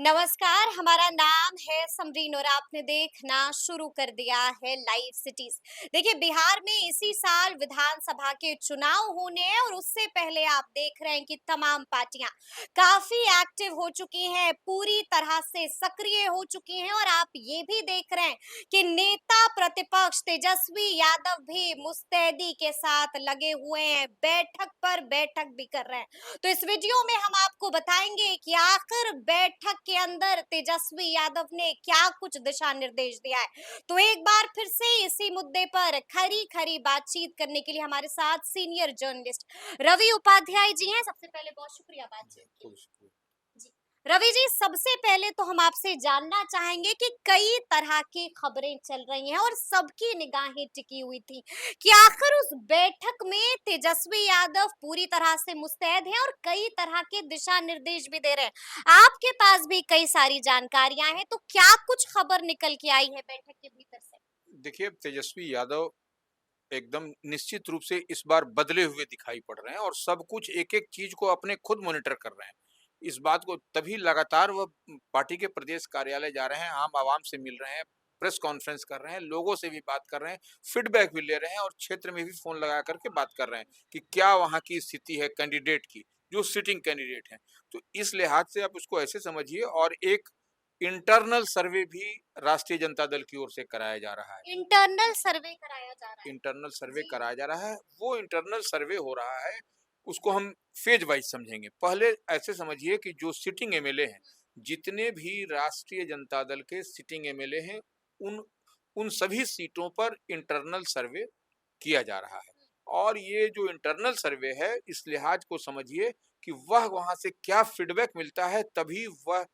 नमस्कार, हमारा नाम है समरीन और आपने देखना शुरू कर दिया है लाइव सिटीज। देखिए, बिहार में इसी साल विधानसभा के चुनाव होने हैं और उससे पहले आप देख रहे हैं कि तमाम पार्टियां काफी एक्टिव हो चुकी हैं, पूरी तरह से सक्रिय हो चुकी हैं। और आप ये भी देख रहे हैं कि नेता प्रतिपक्ष तेजस्वी यादव भी मुस्तैदी के साथ लगे हुए हैं, बैठक पर बैठक भी कर रहे हैं। तो इस वीडियो में हम आपको बताएंगे कि आखिर बैठक के अंदर तेजस्वी यादव ने क्या कुछ दिशा निर्देश दिया है। तो एक बार फिर से इसी मुद्दे पर खरी खरी बातचीत करने के लिए हमारे साथ सीनियर जर्नलिस्ट रवि उपाध्याय जी हैं। सबसे पहले बहुत शुक्रिया बातचीत के बिल्कुल, लिए। शुक्रिया। जी, रवि जी, सबसे पहले तो हम आपसे जानना चाहेंगे कि कई तरह की खबरें चल रही हैं और सबकी निगाहें टिकी हुई थी कि आखिर उस बैठक में तेजस्वी यादव पूरी तरह से मुस्तैद हैं और कई तरह के दिशा निर्देश भी दे रहे हैं। आपके पास भी कई सारी जानकारियां हैं, तो क्या कुछ खबर निकल के आई है बैठक के भीतर से? देखिए, तेजस्वी यादव एकदम निश्चित रूप से इस बार बदले हुए दिखाई पड़ रहे हैं और सब कुछ एक-एक चीज़ को अपने खुद मॉनिटर कर रहे हैं। इस बात को तभी लगातार वो पार्टी के प्रदेश कार्यालय जा रहे हैं, आम आवाम से मिल रहे हैं, प्रेस कॉन्फ्रेंस कर रहे हैं, लोगों से भी बात कर रहे हैं, फीडबैक भी ले रहे हैं और क्षेत्र में भी फ़ोन लगा कर के बात कर रहे हैं कि क्या वहाँ की स्थिति है कैंडिडेट की, जो सिटिंग कैंडिडेट हैं। तो इस लिहाज से आप उसको ऐसे समझिए और एक इंटरनल सर्वे भी राष्ट्रीय जनता दल की ओर से कराया जा रहा है। इंटरनल सर्वे कराया जा रहा है। इंटरनल सर्वे जी। कराया जा रहा है, वो इंटरनल सर्वे हो रहा है, उसको हम फ़ेज़ वाइज़ समझेंगे। पहले ऐसे समझिए कि जो सिटिंग एमएलए हैं, जितने भी राष्ट्रीय जनता दल के सिटिंग एमएलए हैं, उन उन सभी सीटों पर इंटरनल सर्वे किया जा रहा है। और ये जो इंटरनल सर्वे है, इस लिहाज को समझिए कि वह वहाँ से क्या फ़ीडबैक मिलता है, तभी वह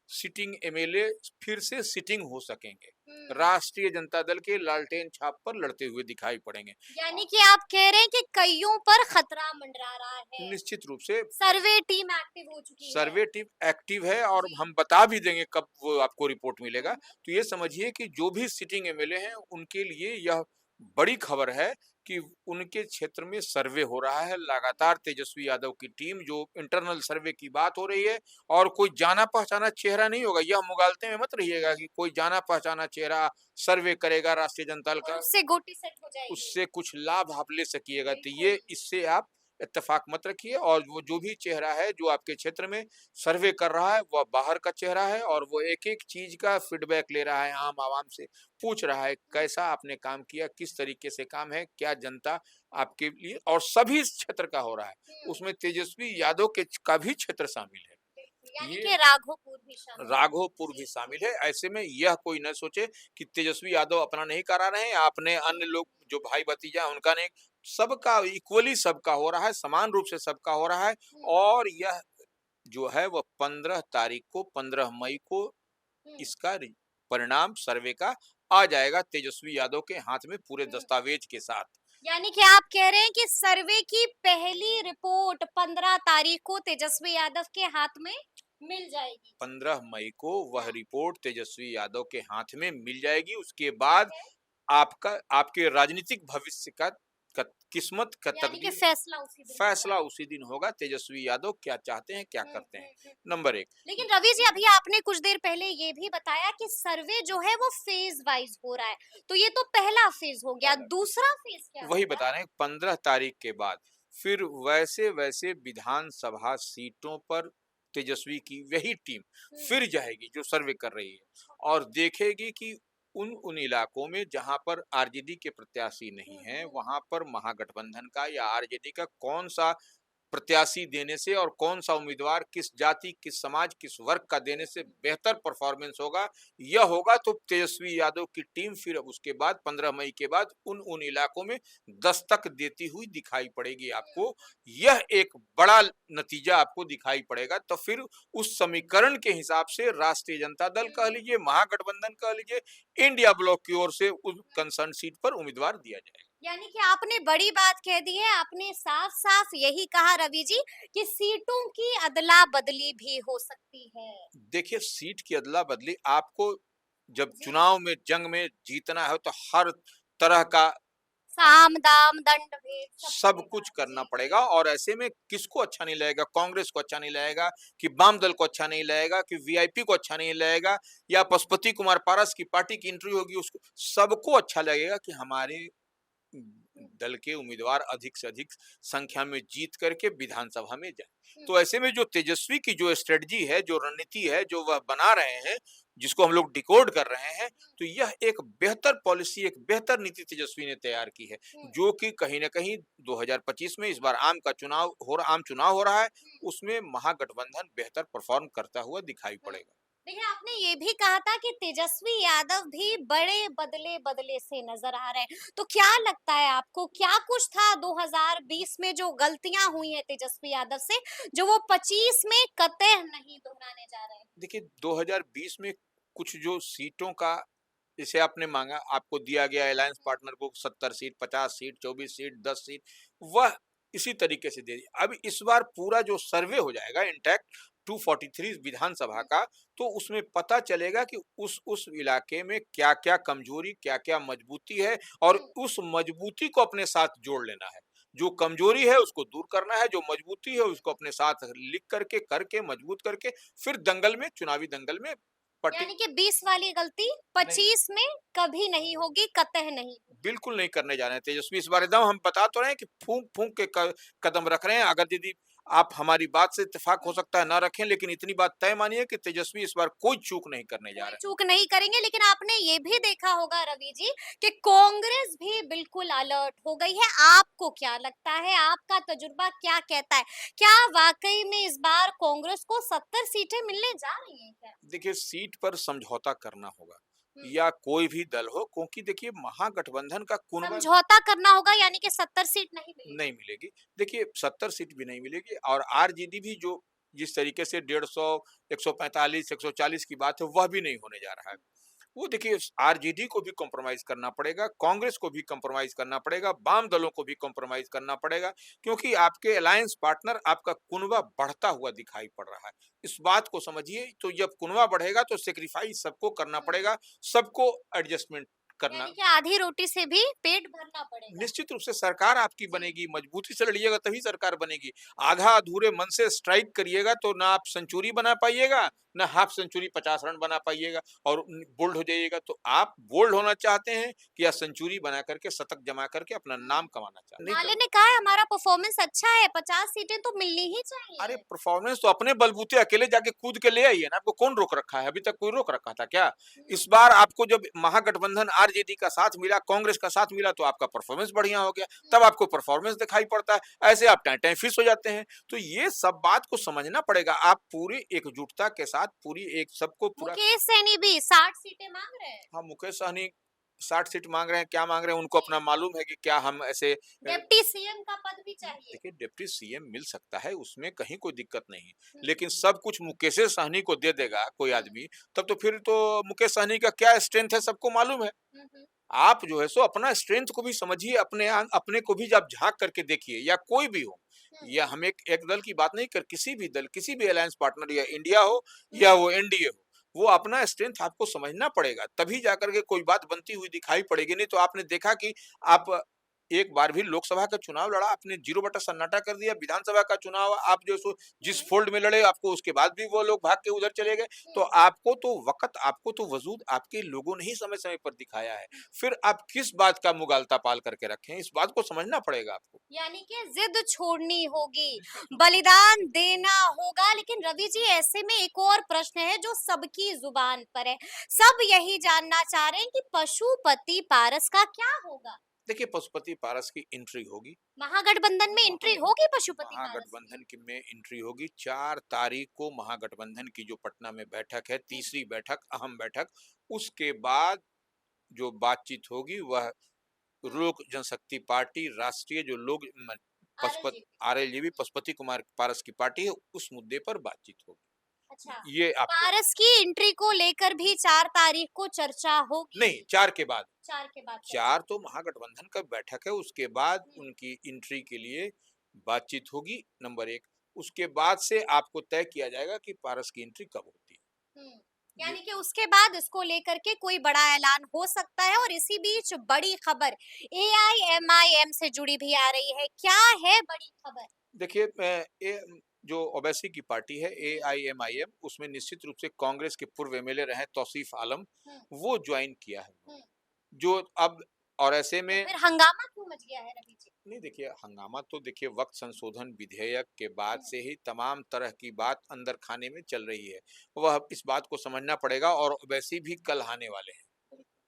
सिटिंग एमएलए फिर से सिटिंग हो सकेंगे। हम्म। राष्ट्रीय जनता दल के लालटेन छाप पर लड़ते हुए दिखाई पड़ेंगे। यानी कि आप कह रहे हैं कि कईयों पर खतरा मंडरा रहा है। निश्चित रूप से सर्वे टीम एक्टिव हो चुकी है। सर्वे टीम एक्टिव है और जी। हम बता भी देंगे कब वो आपको रिपोर्ट मिलेगा। हम्म। तो ये समझिए कि जो भी सिटिंग एमएलए हैं, उनके लिए यह बड़ी खबर है कि उनके क्षेत्र में सर्वे हो रहा है। लगातार तेजस्वी यादव की टीम जो इंटरनल सर्वे की बात हो रही है और कोई जाना-पहचाना चेहरा नहीं होगा। यह मुगालते में मत रहिएगा कि कोई जाना-पहचाना चेहरा सर्वे करेगा राष्ट्रीय जनता दल और का, उससे गोटी सेट हो जाएगी। उससे कुछ लाभ आप ले सकिएगा। तो बिल्कुल। ये इससे आप इत्तेफ़ाक मत रखिए और वो जो भी चेहरा है जो आपके क्षेत्र में सर्वे कर रहा है, वह बाहर का चेहरा है और वो एक-एक चीज़ का फ़ीडबैक ले रहा है आम आवाम से, पूछ रहा है कैसा आपने काम किया, किस तरीके से काम है, क्या जनता आपके लिए और सभी क्षेत्र का हो रहा है। हम्म। उसमें तेजस्वी यादव के का भी क्षेत्र शामिल है। बिल्कुल, यानी ये कि राघोपुर भी शामिल है। राघोपुर भी जी। शामिल है। ऐसे में यह कोई न सोचे कि तेजस्वी यादव अपना नहीं करा रहे हैं, आपने अन्य लोग जो भाई-भतीजा हैं उनका नहीं, सबका इक्वली सबका हो रहा है, समान रूप से सबका हो रहा है हम्म। और यह जो है वह 15 तारीख को 15 मई को हम्म। इसका परिणाम सर्वे का आ जाएगा तेजस्वी यादव के हाथ में पूरे हम्म। दस्तावेज के साथ। यानी कि आप कह रहे हैं कि सर्वे की पहली रिपोर्ट 15 तारीख को तेजस्वी यादव के हाथ में मिल जाएगी। 15 मई को वह हाँ। रिपोर्ट तेजस्वी यादव के हाथ में मिल जाएगी। उसके ठीक बाद है। आपका आपके राजनीतिक भविष्य का किस्मत का यानी कि तकदीर फैसला उसी दिन होगा। फैसला उसी दिन होगा तेजस्वी यादव क्या चाहते हैं, क्या करते हैं। हम्म। नंबर 1 लेकिन रवि जी, अभी आपने कुछ देर पहले ये भी बताया कि सर्वे जो है वो फेज वाइज हो रहा है। तो ये तो पहला फेज हो गया, दूसरा फेज क्या वही होगा? बता रहे हैं 15 तारीख के बाद फिर वैसे-वैसे विधानसभा सीटों पर तेजस्वी की वही टीम हम्म। फिर जाएगी जो सर्वे कर रही है और देखेगी कि उन इलाकों में जहां पर आरजेडी के प्रत्याशी नहीं हैं, वहां पर महागठबंधन का या आरजेडी का कौन-सा प्रत्याशी देने से और कौन-सा उम्मीदवार किस जाति, किस समाज, किस वर्ग का देने से बेहतर परफॉर्मेंस होगा, यह होगा तो तेजस्वी यादव की टीम फिर अब उसके बाद 15 मई के बाद उन इलाकों में दस्तक देती हुई दिखाई पड़ेगी आपको। यह एक बड़ा नतीजा आपको दिखाई पड़ेगा। तो फिर उस समीकरण के हिसाब से राष्ट्रीय जनता दल कह लीजिए, महागठबंधन कह लीजिए, इंडिया ब्लॉक की ओर से उस कंसर्न सीट पर उम्मीदवार दिया जाएगा। यानी कि आपने बड़ी बात कह दी है। आपने साफ-साफ यही कहा रवि जी कि सीटों की अदला-बदली भी हो सकती है। देखिए, सीट की अदला-बदली आपको जब जी। चुनाव में, जंग में जीतना है तो हर तरह का साम दाम दंड भेद सब सब कुछ चलेगा करना जी। पड़ेगा और ऐसे में किसको अच्छा नहीं लगेगा? कांग्रेस को अच्छा नहीं लगेगा, कि वाम दल को अच्छा नहीं लगेगा, कि वीआईपी को अच्छा नहीं लगेगा, या पशुपति कुमार पारस की पार्टी की एंट्री होगी उसको, सबको अच्छा लगेगा कि हमारे हम्म, दल के उम्मीदवार अधिक से अधिक संख्या में जीत करके विधानसभा में जाए। हम्म, तो ऐसे में जो तेजस्वी की जो स्ट्रेटजी है, जो रणनीति है, जो वह बना रहे हैं, जिसको हम लोग डिकोड कर रहे हैं, तो यह एक बेहतर पॉलिसी, एक बेहतर नीति तेजस्वी ने तैयार की है, हम्म, जो कि कहीं न कहीं 2025 में इस बार आम चुनाव हो रहा है, हम्म, उसमें महागठबंधन बेहतर परफॉर्म करता हुआ दिखाई हम्म। पड़ेगा। देखिए, आपने ये भी कहा था कि तेजस्वी यादव भी बड़े बदले-बदले से नज़र आ रहे हैं। तो क्या लगता है आपको, क्या कुछ था 2020 में जो गलतियाँ हुई हैं तेजस्वी यादव से, जो वो 25 में कतई नहीं दोहराने जा रहे हैं? देखिए 2020 में कुछ जो सीटों का जैसे आपने मांगा, आपको दिया गया अलायंस पार्टनर को 70 सीट, 50 सीट, 24 सीट, 10 सीट, वह इसी तरीके से दे दी। अब इस बार पूरा जो सर्वे हो जाएगा इंटैक्ट 243 विधानसभा हुँ, का, तो उसमें पता चलेगा कि उस इलाके में क्या-क्या कमजोरी, क्या-क्या मजबूती है, और हुँ। उस मजबूती को अपने साथ जोड़ लेना है। जो कमजोरी है उसको दूर करना है, जो मजबूती है उसको अपने साथ लिख करके मजबूत करके फिर दंगल में, चुनावी दंगल में पार्टी यानी कि 20 वाली गलती नहीं, 25 में कभी नहीं होगी, कतई नहीं होगी। बिल्कुल नहीं करने जा रहे हैं तेजस्वी इस बार। एकदम हम बता तो रहे हैं कि फूंक-फूंक के कदम रख रहे हैं। अगर यदि आप हमारी बात से इत्तेफ़ाक हो हुँ। सकता है ना रखें, लेकिन इतनी बात तय मानिए कि तेजस्वी इस बार कोई चूक नहीं करने जा कोई रहे हैं। चूक नहीं करेंगे, लेकिन आपने ये भी देखा होगा रवि जी कि कांग्रेस भी बिल्कुल अलर्ट हो गई है। आपको क्या लगता है, आपका तजुर्बा क्या कहता है? क्या वाकई में इस बार कांग्रेस को 70 सीटें मिलने जा रही हैं क्या? देखिए सीट पर समझौता करना होगा, हुँ। या कोई भी दल हो, क्योंकि देखिए महागठबंधन का कुनबा समझौता करना होगा, यानी कि 70 सीट नहीं नहीं मिलेगी। मिलेगी। देखिए 70 सीट भी नहीं मिलेगी, और आरजेडी भी जो जिस तरीके से 150, 145, 140 की बात है, वह भी नहीं होने जा रहा है। वो देखिए आरजेडी को भी कॉम्प्रोमाइज करना पड़ेगा, कांग्रेस को भी कॉम्प्रोमाइज करना पड़ेगा, वाम दलों को भी कॉम्प्रोमाइज करना पड़ेगा, क्योंकि आपके अलायंस पार्टनर, आपका कुनबा बढ़ता हुआ दिखाई पड़ रहा है। इस बात को समझिए, तो जब कुनबा बढ़ेगा तो सेक्रीफाइस सबको करना हुँ। पड़ेगा, सबको एडजस्टमेंट करना। यानी कि आधी रोटी से भी पेट भरना पड़ेगा। निश्चित रूप से सरकार आपकी जी। बनेगी, मजबूती से लड़िएगा तभी सरकार बनेगी। आधा अधूरे मन से स्ट्राइक करिएगा तो ना आप सेंचुरी बना पाइएगा, ना हाफ सेंचुरी 50 रन बना पाइएगा, और बोल्ड हो जाइएगा। तो आप बोल्ड होना चाहते हैं, कि या सेंचुरी बना करके, शतक जमा करके अपना नाम हुँ। कमाना चाहते नहीं कर। माले ने कहा है हमारा परफॉर्मेंस अच्छा है, 50 सीटें तो मिलनी ही अरे चाहिए। परफॉर्मेंस तो अपने बलबूते अकेले जाके कूद के ले आइए ना, आपको कौन रोक रखा है? अभी तक कोई रोक रखा था क्या? हुँ। इस बार आपको जब महागठबंधन आरजेडी का साथ मिला, कांग्रेस का साथ मिला, तो आपका परफॉर्मेंस बढ़िया हो गया, हुँ। तब आपको परफॉर्मेंस दिखाई पड़ता है, ऐसे आप टाँय-टाँय फिस हो जाते हैं। तो ये सब बात को समझना पड़ेगा, आप पूरी एकजुटता के साथ, पूरी एक सबको पूरा। मुकेश सहनी भी 60 सीटें मांग रहे हैं। हाँ, मुकेश सहनी 60 सीट माँग रहे हैं, क्या माँग रहे हैं, उनको जी। अपना मालूम है कि क्या हम ऐसे डिप्टी सीएम का पद भी चाहिए। देखिए डिप्टी सीएम मिल सकता है, उसमें कहीं कोई दिक्कत नहीं है। हुँ, लेकिन सब कुछ मुकेश सहनी को दे देगा कोई हुँ, आदमी, तब तो फिर तो मुकेश सहनी का क्या स्ट्रेंथ है सबको मालूम है। हुँ, हुँ, आप जो है सो अपना स्ट्रेंथ को भी समझिए, अपने को भी आप झाँक करके देखिए, या कोई भी हो। हुँ, या हम एक एक दल की बात नहीं कर, किसी भी दल, किसी भी अलायंस पार्टनर, या इंडिया हो हुँ, या वो एनडीए हो, वो अपना स्ट्रेंथ आपको समझना पड़ेगा, तभी जाकर के कोई बात बनती हुई दिखाई पड़ेगी। नहीं तो आपने देखा कि आप एक बार भी लोकसभा का चुनाव लड़ा, आपने 0 बटा सन्नाटा कर दिया। विधानसभा का चुनाव आप जो सो जिस हुँ, फ़ोल्ड में लड़े, आपको उसके बाद भी वो लोग भाग के उधर चले गए। तो हुँ, आपको तो वजूद आपके लोगों ने ही समय-समय पर दिखाया है। फिर आप किस बात का मुगालता पाल करके रखे हैं, इस बात को समझना पड़ेगा आपको। यानी कि जिद छोड़नी होगी, बलिदान देना होगा। लेकिन रवि जी, ऐसे में एक और प्रश्न है जो सबकी जुबान पर है। सब यही जानना चाह रहे हैं कि पशुपति पारस का क्या होगा? देखिए पशुपति पारस की एंट्री होगी। महागठबंधन में एंट्री होगी पशुपति पारस की? महागठबंधन की में एंट्री होगी 4 तारीख को। महागठबंधन की जो पटना में बैठक है, हुँ, तीसरी बैठक, अहम बैठक, उसके बाद जो बातचीत होगी वह हुँ, लोक जनशक्ति पार्टी, राष्ट्रीय जो लोग पशुपत आरएलजेपी। आरएलजेबी पशुपति कुमार पारस की पार्टी है, उस मुद्दे पर बातचीत अच्छा, होगी। ये आपको पारस की एंट्री को लेकर भी 4 तारीख को चर्चा नहीं, होगी। 4 के बाद। 4 के बाद चर्चा 4 तो होगी। महागठबंधन का बैठक है, उसके बाद हुँ, उनकी एंट्री के लिए बातचीत होगी, नंबर 1। उसके बाद से आपको तय किया जाएगा कि पारस की एंट्री कब होती है। हुँ। यानी कि उसके बाद इसको लेकर के कोई बड़ा ऐलान हो सकता है। और इसी बीच बड़ी खबर एआईएमआईएम से जुड़ी भी आ रही है। क्या है बड़ी खबर? देखिए जो ओवैसी की पार्टी है एआईएमआईएम, उसमें निश्चित रूप से कांग्रेस के पूर्व एमएलए रहे तौसीफ आलम, हम्म, वो ज्वाइन किया है हम्म। उन्होंने। जो अब और ऐसे तो में फिर हंगामा क्यों मच गया है रवि जी? नहीं, देखिए हंगामा तो देखिए वक्त संशोधन विधेयक के बाद हम्म, से ही तमाम तरह की बात अंदर खाने में चल रही है। वह इस बात को समझना पड़ेगा और ओवैसी भी कल आने वाले हैं।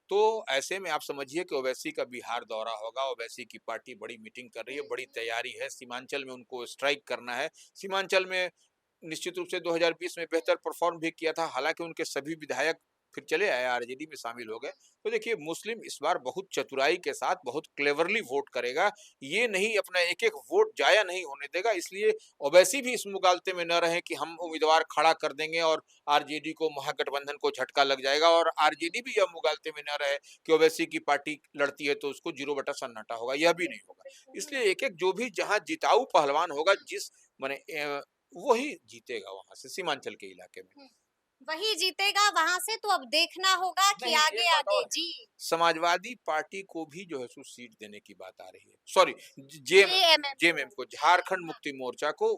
तो ऐसे में आप समझिए कि ओवैसी का बिहार दौरा होगा, ओवैसी की पार्टी बड़ी मीटिंग कर रही है, बड़ी तैयारी है, सीमांचल में उनको स्ट्राइक करना है। सीमांचल में निश्चित रूप से 2020 में बेहतर परफॉर्म भी किया था, हालाँकि उनके सभी विधायक फिर चले आए, आरजेडी में शामिल हो गए। तो देखिए मुस्लिम इस बार बहुत चतुराई के साथ, बहुत क्लेवरली वोट करेगा। ये नहीं अपना एक-एक वोट ज़ाया नहीं होने देगा, इसलिए ओवैसी भी इस मुगालते में न रहें कि हम उम्मीदवार खड़ा कर देंगे और आरजेडी को महागठबंधन को झटका लग जाएगा और आरजेडी भी यह मुगालते में न रहे कि ओवैसी की पार्टी लड़ती है तो उसको 0 बटा सन्नाटा होगा, यह भी नहीं होगा। इसलिए एक-एक जो भी जहाँ जिताऊ पहलवान होगा जिस माने वही जीतेगा वहाँ से सीमांचल के इलाके में। हम्म। वही जीतेगा वहां से। तो अब देखना होगा कि नहीं, एक आगे बात आगे और है, जी समाजवादी पार्टी को भी जो है सो सीट देने की बात आ रही है। सॉरी जेएमएम जेएमएम को। जेएमएम को झारखंड मुक्ति मोर्चा को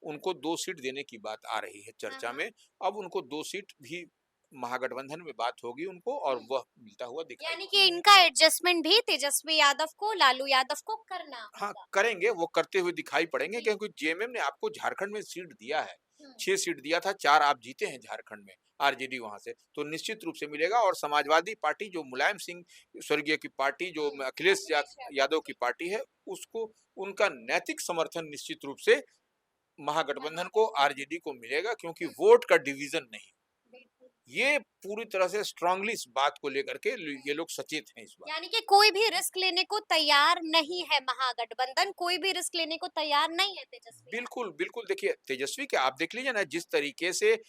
उनको 2 सीट देने की बात आ रही है हाँ चर्चा हाँ। में। अब उनको 2 सीट भी महागठबंधन में बात होगी उनको और हम्म। वह मिलता हुआ दिखाई यानी कि पड़ेगा। इनका एडजस्टमेंट भी तेजस्वी यादव को, लालू यादव को करना हाँ, होगा। करेंगे, वो करते हुए दिखाई पड़ेंगे जी। क्योंकि जेएमएम ने आपको झारखंड में सीट दिया है। हम्म, 6 सीट दिया था, 4 आप जीते हैं झारखंड में, आरजेडी वहाँ से। तो निश्चित रूप से मिलेगा और समाजवादी पार्टी जो मुलायम सिंह स्वर्गीय की पार्टी जो अखिलेश अखिलेश यादव यादव की जी। पार्टी है, उसको उनका नैतिक समर्थन निश्चित रूप से महागठबंधन को, महागठबंधन। आरजेडी को मिलेगा क्योंकि हम्म, वोट का डिवीज़न नहीं। बिल्कुल। ये पूरी तरह से स्ट्रांगली इस बात को लेकर के ये लोग सचेत हैं इस बात। यानी कि कोई भी रिस्क लेने को तैयार नहीं है महागठबंधन, कोई भी रिस्क लेने को तैयार नहीं है तेजस्वी यादव। बिल्कुल, बिल्कुल देखिए तेजस्वी के आप देख लीजिए ना जिस तरीके से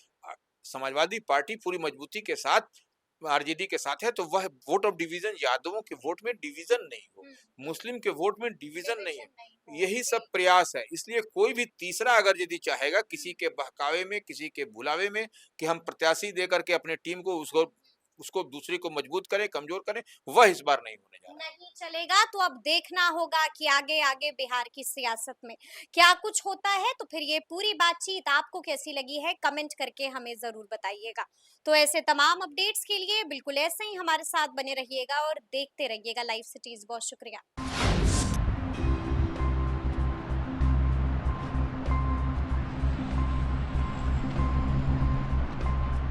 समाजवादी पार्टी पूरी मजबूती के साथ आरजेडी के साथ है तो वह वोट ऑफ डिवीजन यादवों के वोट में डिवीजन नहीं हो, मुस्लिम के वोट में डिवीजन नहीं डिविजन है। नहीं हो। यही सब जी। प्रयास है। इसलिए कोई भी तीसरा अगर यदि चाहेगा किसी के बहकावे में, किसी के बुलावे में कि हम प्रत्याशी दे करके अपने टीम को उसको उसको दूसरी को मजबूत करें, कमजोर करें, वह इस बार नहीं होने जा रहा है। नहीं चलेगा। तो अब देखना होगा कि आगे आगे बिहार की सियासत में क्या कुछ होता है। तो फिर ये पूरी बातचीत आपको कैसी लगी है, कमेंट करके हमें जरूर बताइएगा। तो ऐसे तमाम अपडेट्स के लिए बिल्कुल ऐसे ही हमारे साथ बने रहिएगा और देखते रहिएगा लाइव सिटीज। बहुत शुक्रिया।